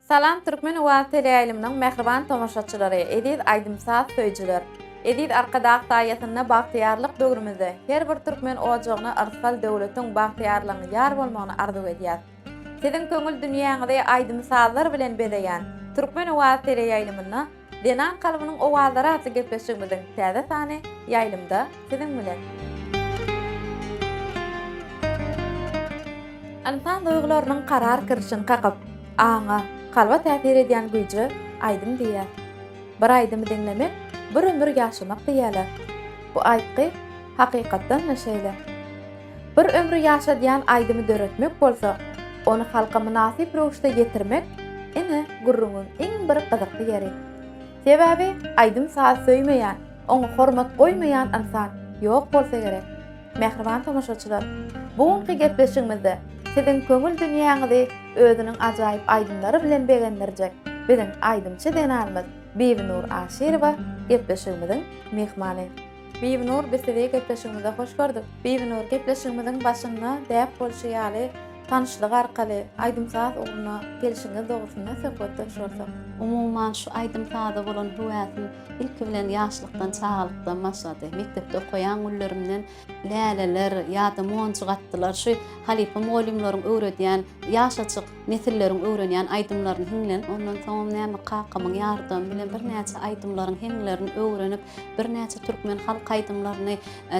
Salam Türkmen Uwal teleýaýlymynyň mehriban tomaşaçylary, edil aýdymsaz söýjiler. Edil arkadaaq taýatyna bagtyarlyk döwrümizde her bir türkmen owajagyna arsal döwletiň bagtyarlygyny ýar bolmagyny arzu edýär. Siziň köňül dünýäňizde aýdymsazlar bilen bedeýän Türkmen Uwal teleýaýlymyna Denan kalbynyň owallary atly gepleşigimiziň täze sany ýaýlymda siziň bilen. Insan duýgularynyň karar kirişini kakyp, aňa kalba täsir edýän güýji aýdym diýär. Bir aýdymy diňlemek, bir ömür ýaşamak diýerler. Bu aýtgy hakykatdan näşeýle. Bir ömür ýaşadýan aýdymy döretmek bolsa, onu halka münasip rowşda getirmek ine gurrumyň iň bir gyzykly ýeri. Sebäbi aýdym saz söýmeýän, oňa hormat goýmaýan insan ýok bolsa gerek. Mehriban tomaşaçylar, bugunky gepleşigimizde siziň köňül dünýäňizi özüniň ajaýyp aýdymlary bilen begendirjek. Biziň aýdymçy denalymyz Biwinur Aşyrowa gepleşigimiziň mehmany. Biwinur, biz sizi gepleşigimize hoş gördük. Biwinur, gepleşigimiziň başynda däp bolşy ýaly tanışlyk arkaly aýdymsaz ugruny gelişiňiz dogusynda söhbet açarsak. Umuman şu aýdymsaz bolan höwätim ilk bilen ýaşlykdan çağalykdan başlady. Mektepde okuyan güllerimden läleler ýa-da monçugatdylar. Şu halipa molimlaryň öwredýän ýaşaçyk nesilleriň öwrenýän aýdymlaryny hiňlen, ondan soň näme kakymyň ýardam bilen bir näçe aýdymlaryň hiňlerini öwrenip, bir näçe türkmen halk aýdymlaryny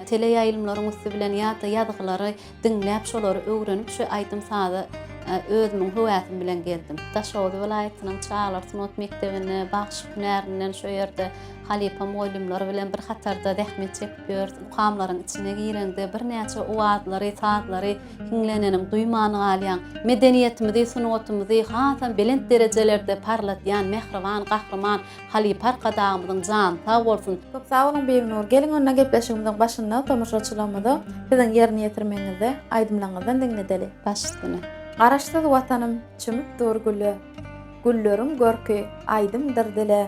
teleýaýlymlaryň üstü bilen ýa-da ýazgylary diňläp şolary öwrenip şu aýdymsazy özümün höwätim bilen geldim. Daşowdy vilayatynyň Çağlartynot mektebine bagşyp hünärinden şu ýerde halipa molimlary bilen bir hatarda dähmet çekip ýördi. Ukamlaryň içine girende bir näçe uwadlary, tatlary hiňleneniň duýmany alýan, medeniýetimizi, sunatymyzy hatam belent derejelerde parlatýan mehriban gahrman halipa arkadaşymyzyň jan sag bolsun. Çok sağ olun Biwinur. Gelin onunla gepleşigimiziň başynda tomaşaçylarymyza siziň ýerine ýetirmeňizde aýdymlaryňyzdan diňledeli. Başlygyny. Garaşsyz watanym çümük dur güllü. Güllörüm görki aýdymdyr dile.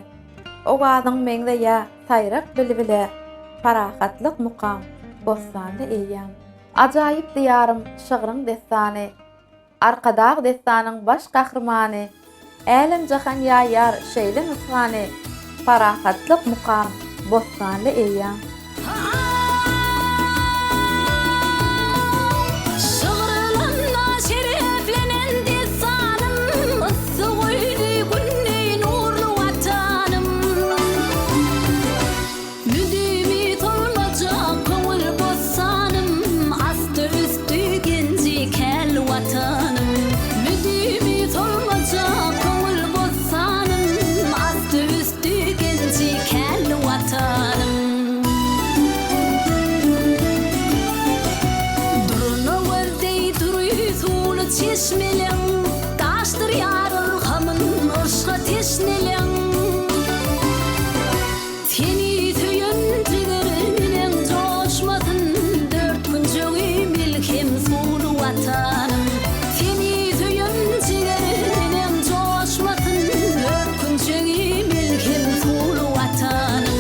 Owazyň meňde ýa saýrak bilibile. Parahatlyk mukam bostanly eýýän. Ajaýyp diýarym şygyryň destany. Arkadaş destanyň baş gahrmany. Älim jahan ýaýar şeýle nusgany. Parahatlyk mukam bostanly eýýän. Çeşmeleň taşdyr ýaryn hamyn urşga teşneleň seni söýen jigeriniň joşmasyn dört gün jögi milkem sulu watanym seni söýen jigeriniň joşmasyn dört gün jögi milkem sulu watanym.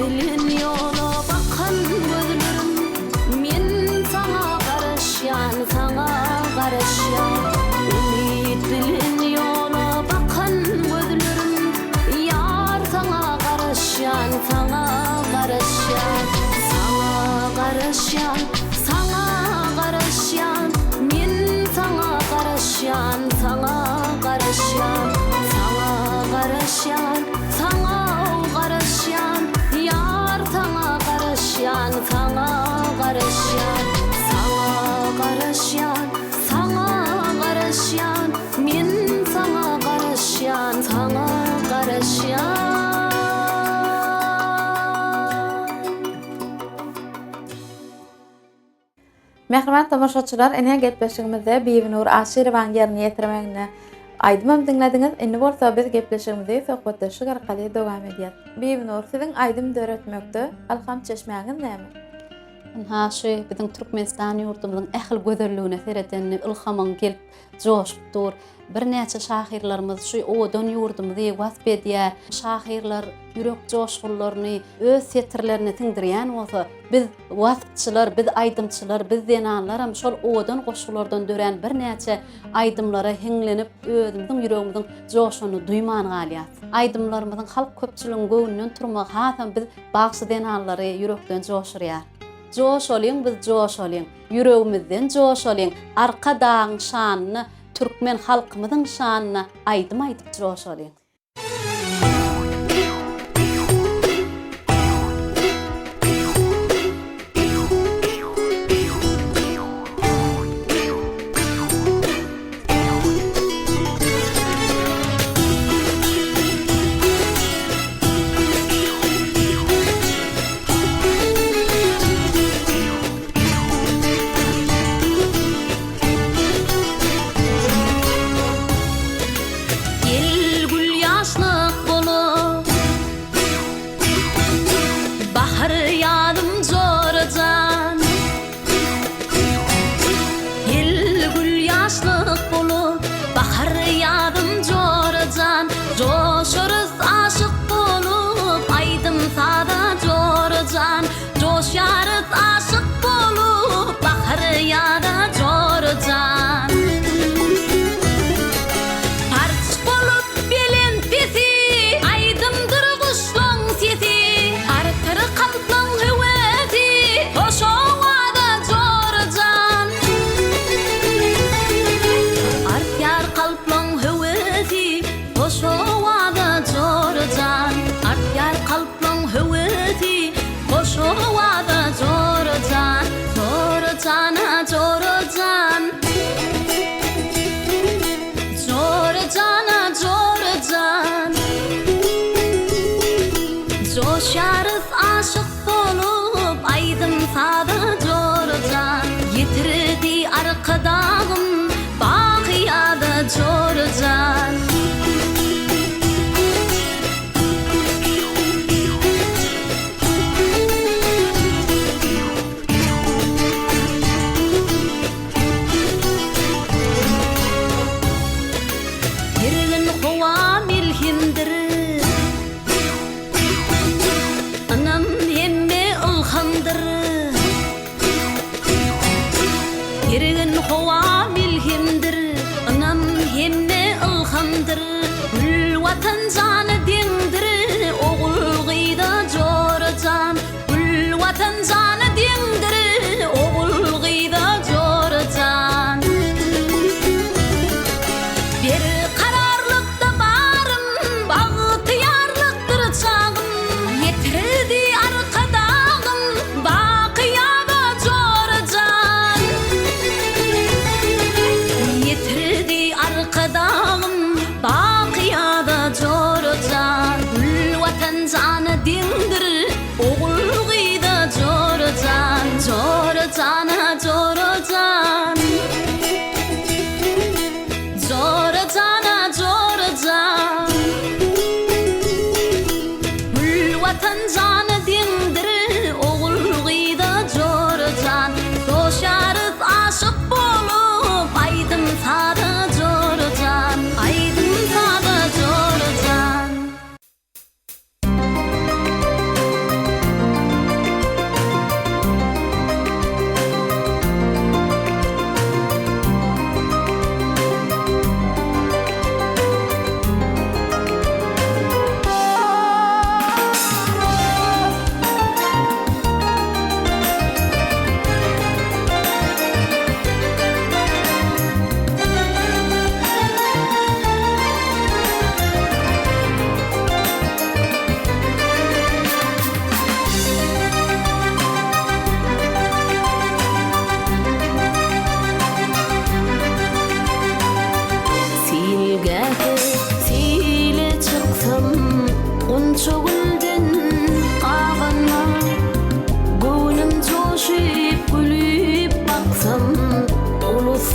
dilin yola bakan gözlerim men sana karışyan Ümit dilin yola bakan gözlerim yar sana karışyan men sana karışyan yar sana karışyan men sana karışyan Mehriban tamaşaçylar, ene gepleşigimizde Biwinur Aşyrowan ýerine ýetirmegine aýdymam diňlediňiz. Indi bolsa biz gepleşigimizi söhbetleşik arkaly dowam edýär. Biwinur, siziň aýdym döretmekde alham çeşmegiň näme? Haşy biziň Türkmenistan ýurdumyzyň ähli gözelligine seretenni ilhamyň gelip joşupdyr. Bir näçe şahyrlarymyz şu odan ýurdumyzy wasp edýär. Şahyrlar ýürek joşgullaryny, öz setirlerini tiňdirýän bolsa, biz waspçylar, biz aýdymçylar, biz denanlar hem şol odan goşgulardan dören bir näçe aýdymlara heňlenip özümiziň ýüregimiziň joşuny duýman galýar. Aýdymlarymyzyň halk köpçüligiň göwnünden turmak hasam biz bagşy denanlary ýürekden joşurýar. Joş olyň, biz joş olyň, ýüregimizden joş olyň, arka dağın şanyny, Türkmen halkymyzyň şanyny aýdym aýdyp joş olyň.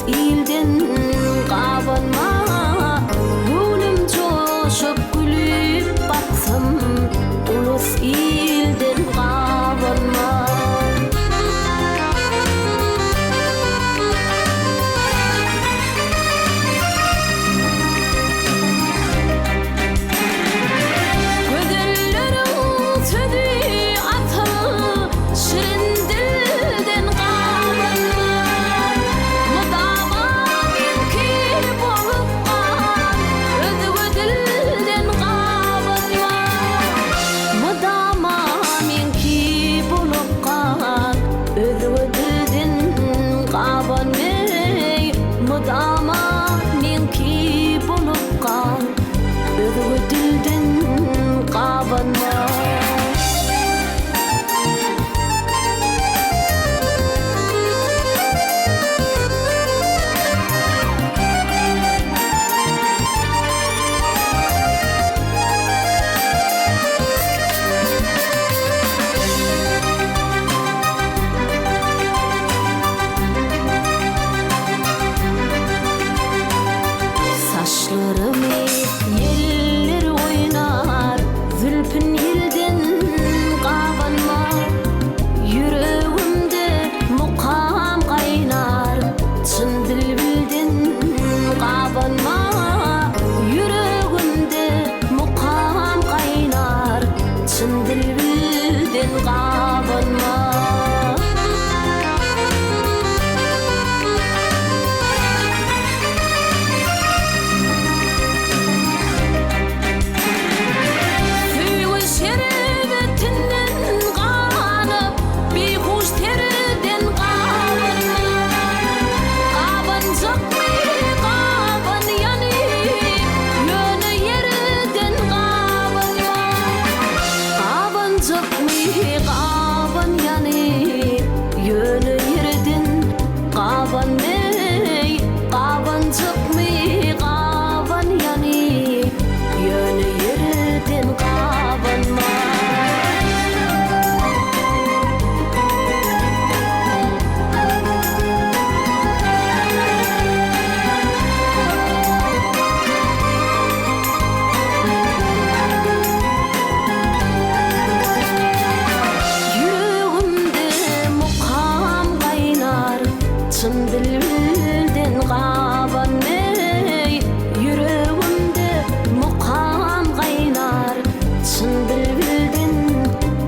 ilden qabanma Gönlüm coşup gülüp baksam ulus ilden qabanma Saçlarımı yeller oynar Zülfün yelden qabanma Yüreğimde mukam qaynar Çın bülbülden qabanma Yüreğimde mukam qaynar Çın bülbülden qabanma Çın bülbülden qaban ey Yüreğimde mukam qaynar Çın bülbülden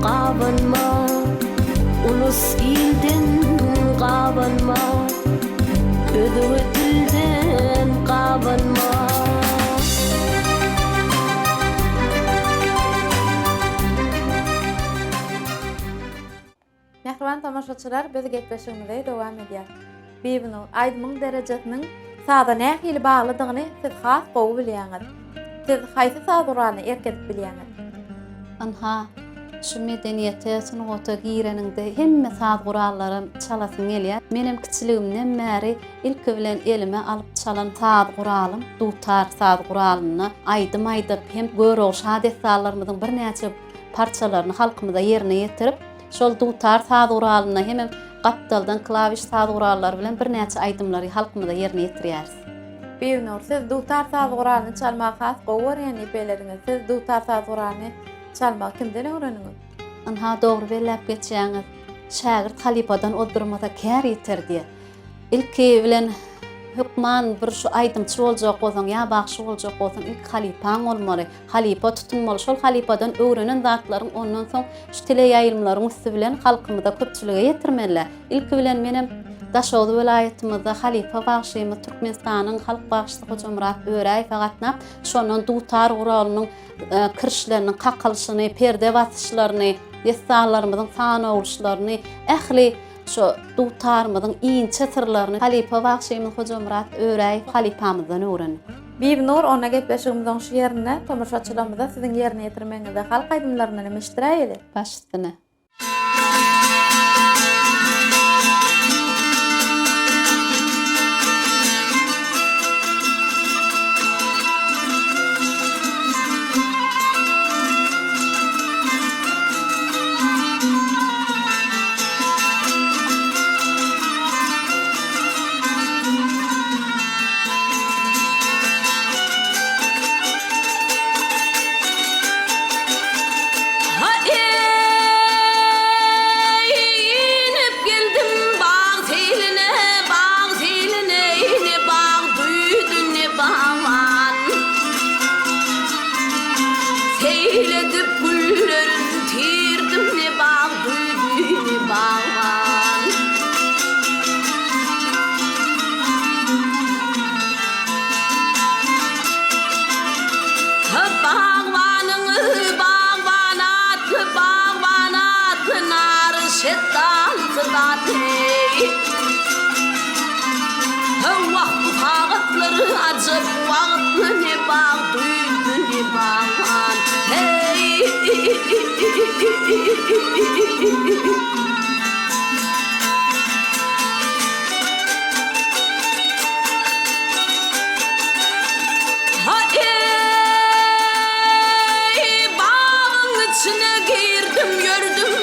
qabanma Ulus ilden qabanma Ödü dilden qabanma Mehriban tamaşaçylar, biz gepleşigimize dowam edýär. Bibinu aýdymyň derejesiniň sada nähili baglydygyny siz has gowy bilýäňiz. Siz haýsy sadurany erkedip bilýäňiz? Anha şu medeniýete sunugota gireninde hemme sad gurallarym çalasyn gelýär. Menem kiçiligimden bäri ilk bilen elime alyp çalan sad guralym dutar sad guralyny aýdym hem görög şadet sallarymyň bir näçe parçalaryny halkymyza ýerine ýetirip şol dutar sad guralyny hem Gapdaldan klawiş sad gurallar bilen bir näçe aýdymlary halkymyza ýerine ýetirýäris. Bibinu siz dutar sad guralyny çalmak has gowy öwrenip belediňiz. Siz dutar sad guralyny çalmak kimden öwreniňiz? Anha dogry belläp geçýäňiz. Şagirt halipadan oldurmada kär ýeterdi. Ilki bilen hukman bir şu aýdymçy boljak bolsaň ýa bagşy boljak bolsaň ilk halipaň bolmaly. Halipa tutunmaly. Şol halipadan öwrenen zatlaryň ondan soň şu tele ýaýlymlaryň üstü bilen halkymyza köpçülige ýetirmeli. Ilki bilen menem Daşowdy welaýatymyzda halipa bagşymy Türkmenistanyň halk bagşysy Hoca Murat Öräýew gatnap şonuň dutar guralynyň kirişlerini, kakılşyny, perde basyşlaryny, destallarymyzyň sany oluşlaryny, ähli şu dutarmyzyň iňçe sırlaryny halipa bagşymy Hoca Murat Öräýew halipamyzdan öwrenip. Bibnur ona gepleşigimiziň şu ýerine tamaşaçylarymyza siziň ýerine ýetirmeňizde halk aýdymlaryny meşdiräýeli. Baş üstüne. şeddan fıdatey Vakti fağıtları acı Vakti ne bağ duydu ne bağan Hey bağın içine girdim gördüm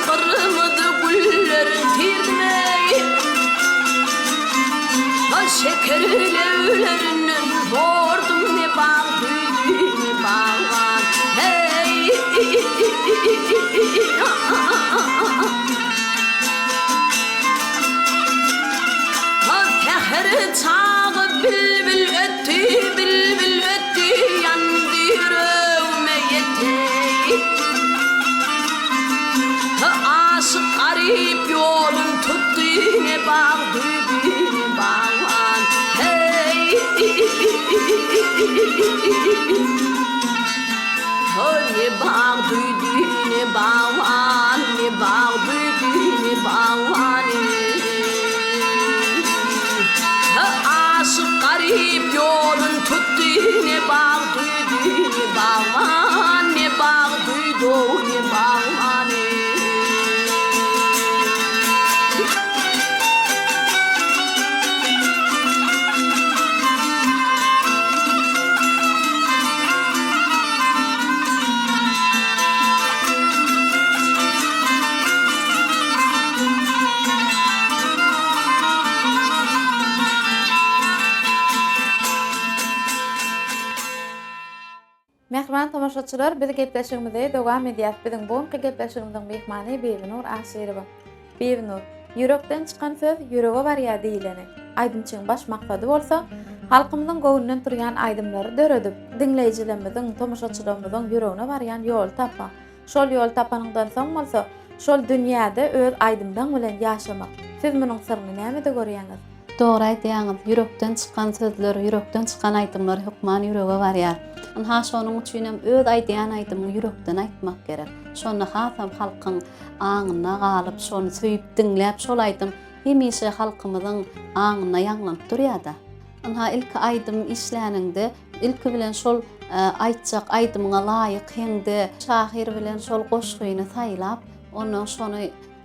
kırmızı güllerin tirmeyi şekerli evlerinden vurdum ne bağ duydu ne bağan hey tehri çağı bilbil öttü yandı yüreğime yeteği aşık garip yolum tuttu ne bağ duydu ne bağan hey ne bağ duydu ne bağan ne bağ duydu ne bağan aşık garip yolun tuttu ne bağ duydu ne bağan ne bağ duydu ne bağan Mehman tamaşaçılar, biz gepleşigimize dowam edýär. Biziň bugünkü gepleşigimiziň mehmany Beýnur Aşyrow. Beýnur, yürekden çykan söz ýürege barýar diýileni. Aýdymçyň baş maksady bolsa, halkymyzyň göwnünden turýan aýdymlary döredip, dinleýijilerimiziň, tamaşaçylarymyzyň ýüregine barýan ýol tapmak. Şol ýol tapanyňdan soň bolsa, şol dünýäde öz aýdymdan bilen ýaşamak. Siz munyň syryny näme de görýäňiz? Doğru aýdýaňyz, yürekden çykan sözler, yürekden çykan aýdymlar hukman ýürege barýar. Ha şonuň üçin hem öz aýdýan aýdymy yürekden aýtmak gerek. Şonu hasam halkyň aňyna galyp, şonu söýüp dinläp, şol aýdym hemişe halkymyzyň aňyna ýaňlanyp durýar-da. Ha ilki aýdym işläninde ilki bilen şol aýtjak aýdymyňa laýyk heňde şahir bilen şol goşgyny saýlap, onu şonu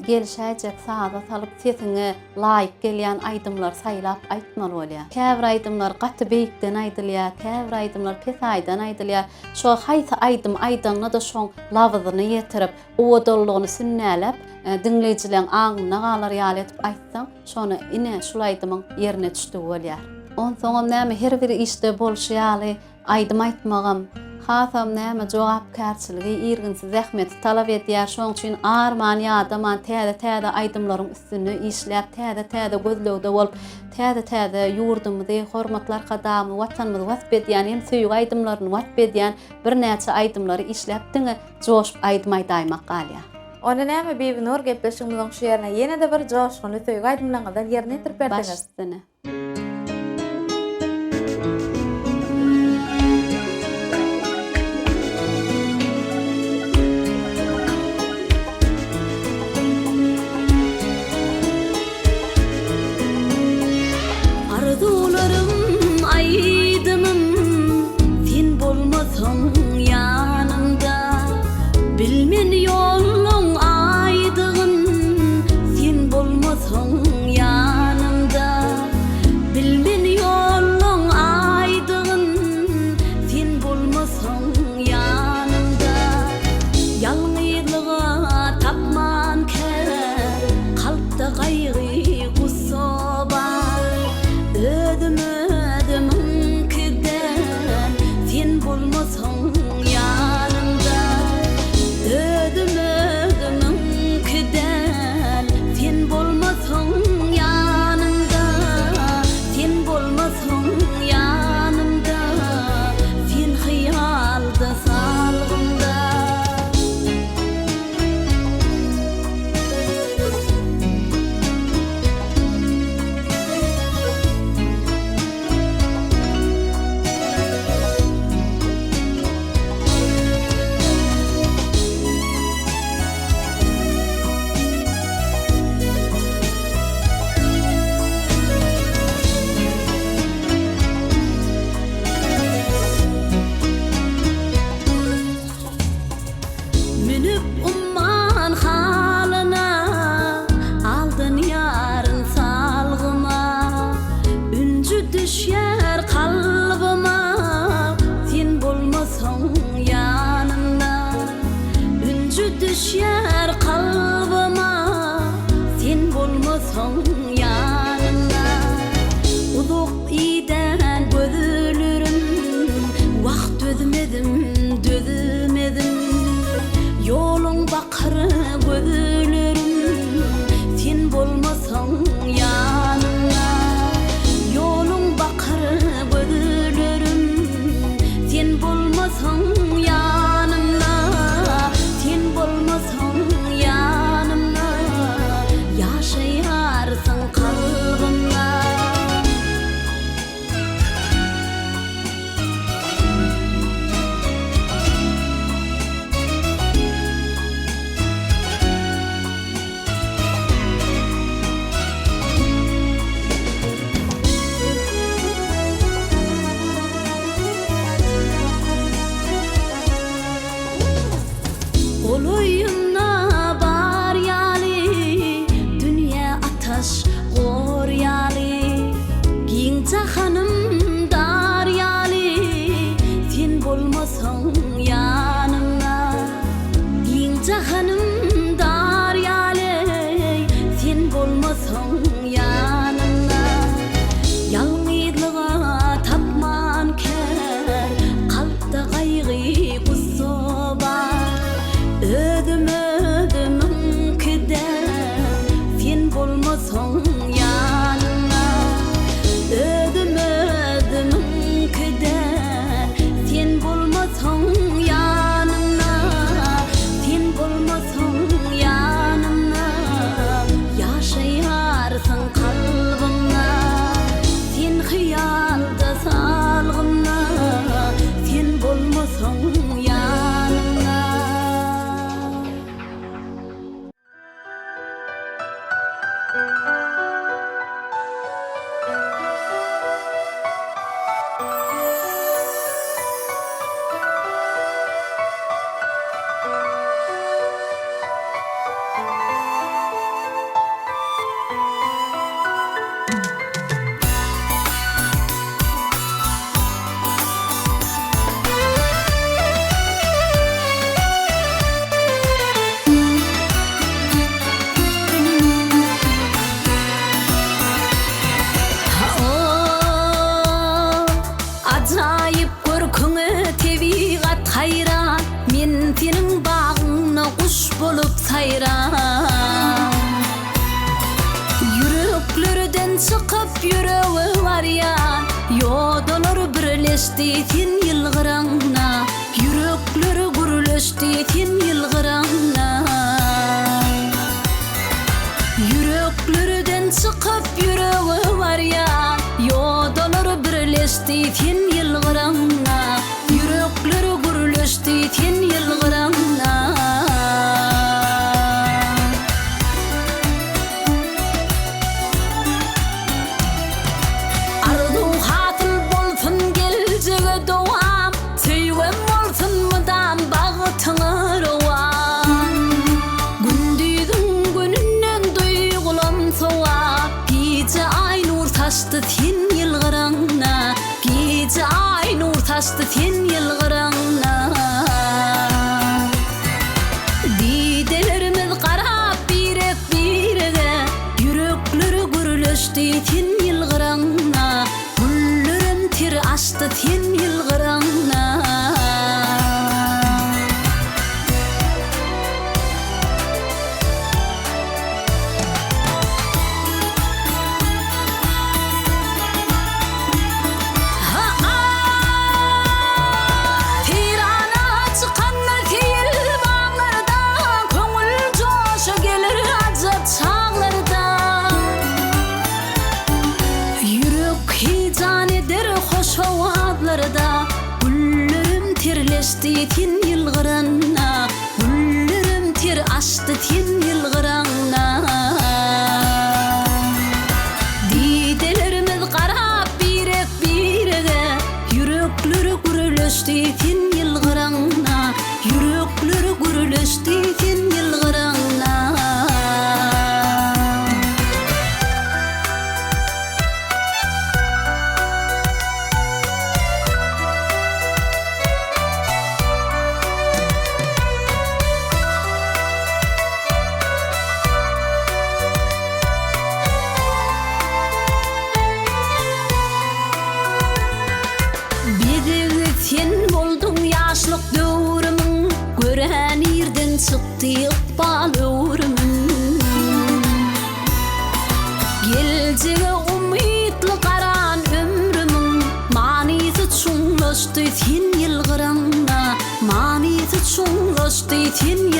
gelişäjek saada salyp sesine laýyk gelýän aýdymlar saýlap aýtmaly bolýar. Käbir aýdymlar gaty beýikden aýdylýar, käbir aýdymlar pesaýdan aýdylýar. Şo haýsy aýdym aýdanna da şoň lawyzyny ýetirip, owdallygyny sünnäläp, dinleýijileň aňyna galar ýaly etip aýtsaň, şonu ine şol aýdymyň ýerine düşdi bolýar. Onsoň näme her bir işde bolşýaly aýdym aýtmagam, hasam näme jogapkärçiligi, irginsiz zähmet talap edýär. Şoň üçin arman ýadaman täze aýdymlaryň üstüne işläp, täze gözlegde bolup, täze ýurdumyzy, hormatlar kadamy, watanymyzy wasp edýän, hem söýüg aýdymlaryny wasp edýän bir näçe aýdymlary işläp diňe joşup aýdym aýdaýmak galýar. Ona näme Beýnur gepleşigimiziň şu ýerine ýene de bir joşguny söýüg aýdymlaryňyzdan ýerine ýetirip berdiňiz. Başsyny. Bilmen yolun aydığın sen bolmasan yanımda Bilmen yolun aydığın sen bolmasan yanımda Yalnızlığa tapman kär kalpta gaýgy gusobar Ödüm kiden sen bolmasan yanımda düşýär kalbyma sen bolmasaň ýanymda uzak iden gözlerim wagt dödmedim ýoluň bakary gözlerim sen bolmasaň ýanymda ýoluň bakary gözlerim sen bolmasaň ýanymda sen bolmasaň ýanymda ýaşaýarsyň kalbymda Olayına bar yali, dünya ataş gor yali, gince hanım dar yali, sen bolmasaň ýanymda, gince hanım dar yali, sen bolmasaň ýanymda, ýalňyzlyga tapman kär, kalpda gaýgy gussa ödüm keder sen bolmasaň ýanymda ödüm keder sen bolmasaň ýanymda sen bolmasaň ýanymda ýaşaýarsyň kalbymda sen hyýalda salgymda sen bolmasaň ýanymda Ajaýyp görküňe tebigat hayran men seniň bagyňa kuş bolup sayran yüreklerden çykyp yüreği barýan ýodalar birleşdi sen ýylgyraňna yürekleri gürleşdi sen ýylgyraňna yüreklerden çykyp yüreği barýan ýodalar birleşdi sen ýylgyraňna yürekleri gürleşdi sen ýylgyraňna ardu hatıl bolsun geljege dowam süýgem bolsun mudam bagtyňa rowam gündüzüň gününden duýgulam sowa gije ay nur taşdy sen ýylgyraňna gije ay nur taşdy sen ýylgyraňna didelerimiz garap birek birege yürekleri gürleşdi sen ýylgyraňna güllerim tir açdy sen ýylgyraňna tirleşdi sen ýylgyraňna güllerim tir açdy sen ýylgyraňna didelerimiz garap birek birege yürekleri gürleşdi sen ýylgyraňna yürekleri gürleşdi sen ýylgyraňna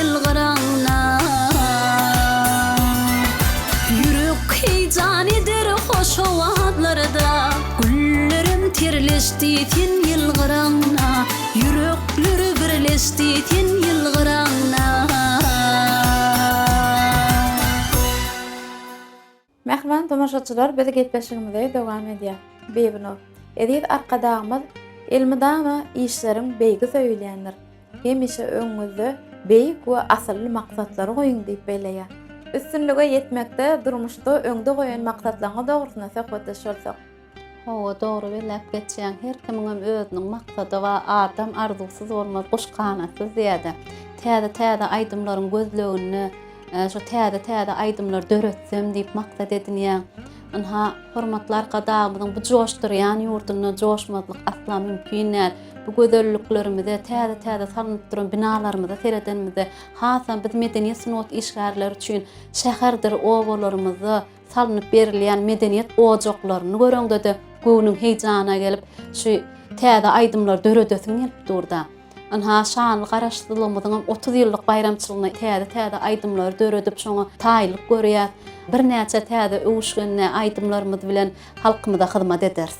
yılgıranna Yürek heyecan eder hoş ovatlarda Güllerim terleşti ten yılgıranna Yürekleri birleşti ten yılgıranna Mehman tomaşaçylar bizi getleşigimizde dowam edýär. Beýbinur. Edip arkadağymyz ilmidama işleriň beýgi söýlendir. Hemişe öňüňizde beýik we asylly maksatlary goýun diýip belýär. Üstünlüge yetmekde durmuşda öňde goýan maksatlanyňa dogrusyna söhbetleşik bolsak. Hawa dogry belläp geçýän her kimiň özüniň maksady we adam arzusy bolmaz, guşkanaty ziyada. Täze aýdymlaryň gözlegini şu täze aýdymlar döretsem diýip maksat edinýän. Anha hormatly arkadaşymyň bu joşdurýan ýurduny joşmazlyk asla mümkin näl. Bu gözelliklerimize täze salanyp duran binalarymyza seredenmize hasan biz medeniýet sunat işgärleri üçin şäherdir owalarymyzy salanyp berilýän medeniýet ojaklaryny göreňde göwnüň hejana gelip şu täze aýdymlar döredesiň gelip durda. Anha şanly garaşdyrylmydyň 30 ýyllyk bayramçylygyna täze aýdymlar döredip şoňa taýlyk görýär. Bir näçe täze öwüşgenne aýdymlarymyz bilen halkymyza hyzmat ederiz.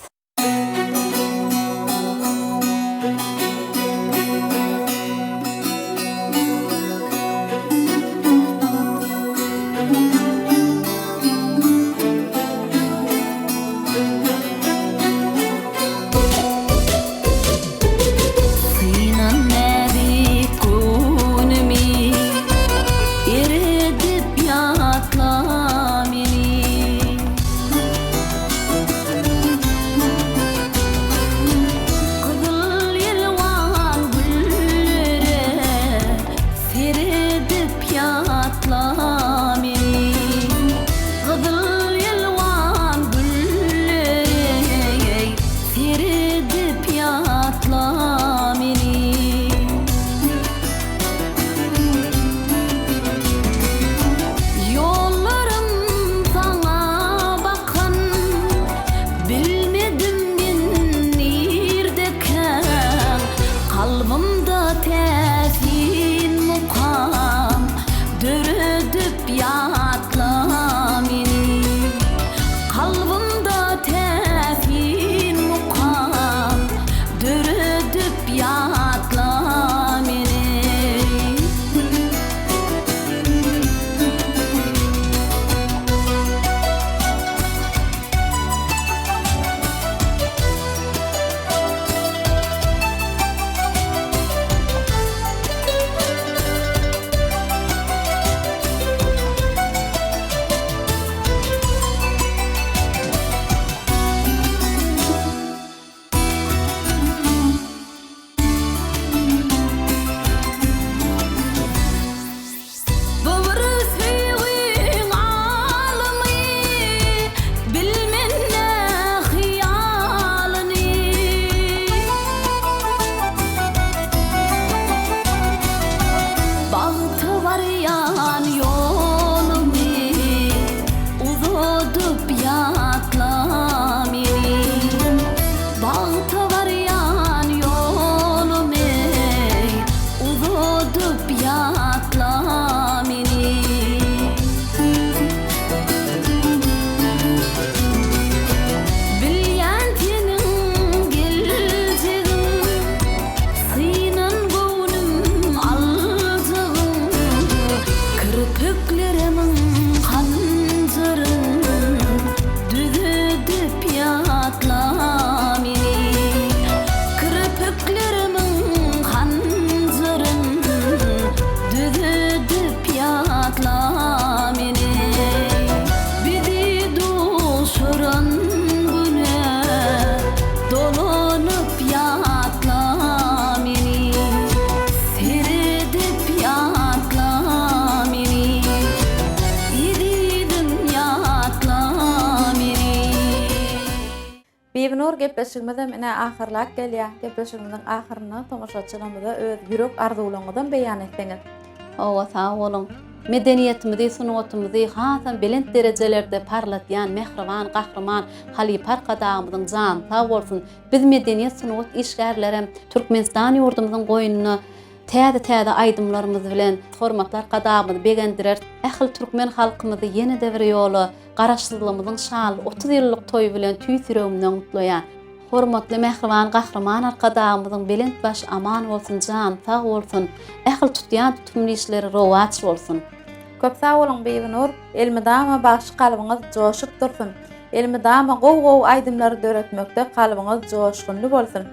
Beýbinur gepleşigimizde mene ahyrlak gelýär. Gepleşigimiziň ahyryna tomaşaçylarymyza öz ýürek arzularyňyzdan beýan etdiňiz. Hawa sağ bolun. Medeniýetimizi, sunatymyzy hasan belent derejelerde parlatýan mehriban, gahrman Halyp arkadaşymyzyň jany sağ bolsun. Biz medeniýet sunat işgärleri Türkmenistan ýurdumyzyň goýunyny täze aydymlarymyz bilen hormatlar gadagymyzy begendirer. Ähli türkmen halkymyzy ýene-de bir ýoly garaşdyrlygymyzyň şal 30 ýyllyk toý bilen tüýsüremden mutlaýar. Hormatly mehriban gahraman arkadağımızın belent baş aman bolsun, can sağ bolsun, ähli tutýan tutumly işleri rowaç bolsun. Köp sağ bolun Beýnur, elmi dama baş kalbyňyz joşup dursun. Elmi dama gow-gow aydymlary döretmekde kalbyňyz joşgunly bolsun.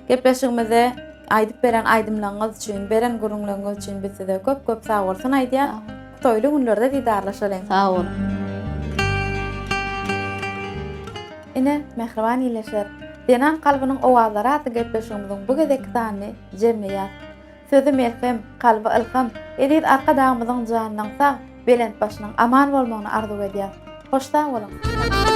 Gepleşigimize aýdyp beren aydymlaryňyz üçin, beren gurulmagyňyz üçin biz size köp sağ bolsun aýdýar. Toýly günlerde didarlaşalyň. Sağ ol. Ine mehriban ýyleşer. Denan kalbynyň owazlary aty gepleşigimiziň bu gezek sany jemmeýär. Sözüm elhem, kalby ilham, edip arkadağımyzyň janynyň sag, belent başynyň aman bolmagyny arzu edýär. Hoş sag bolun.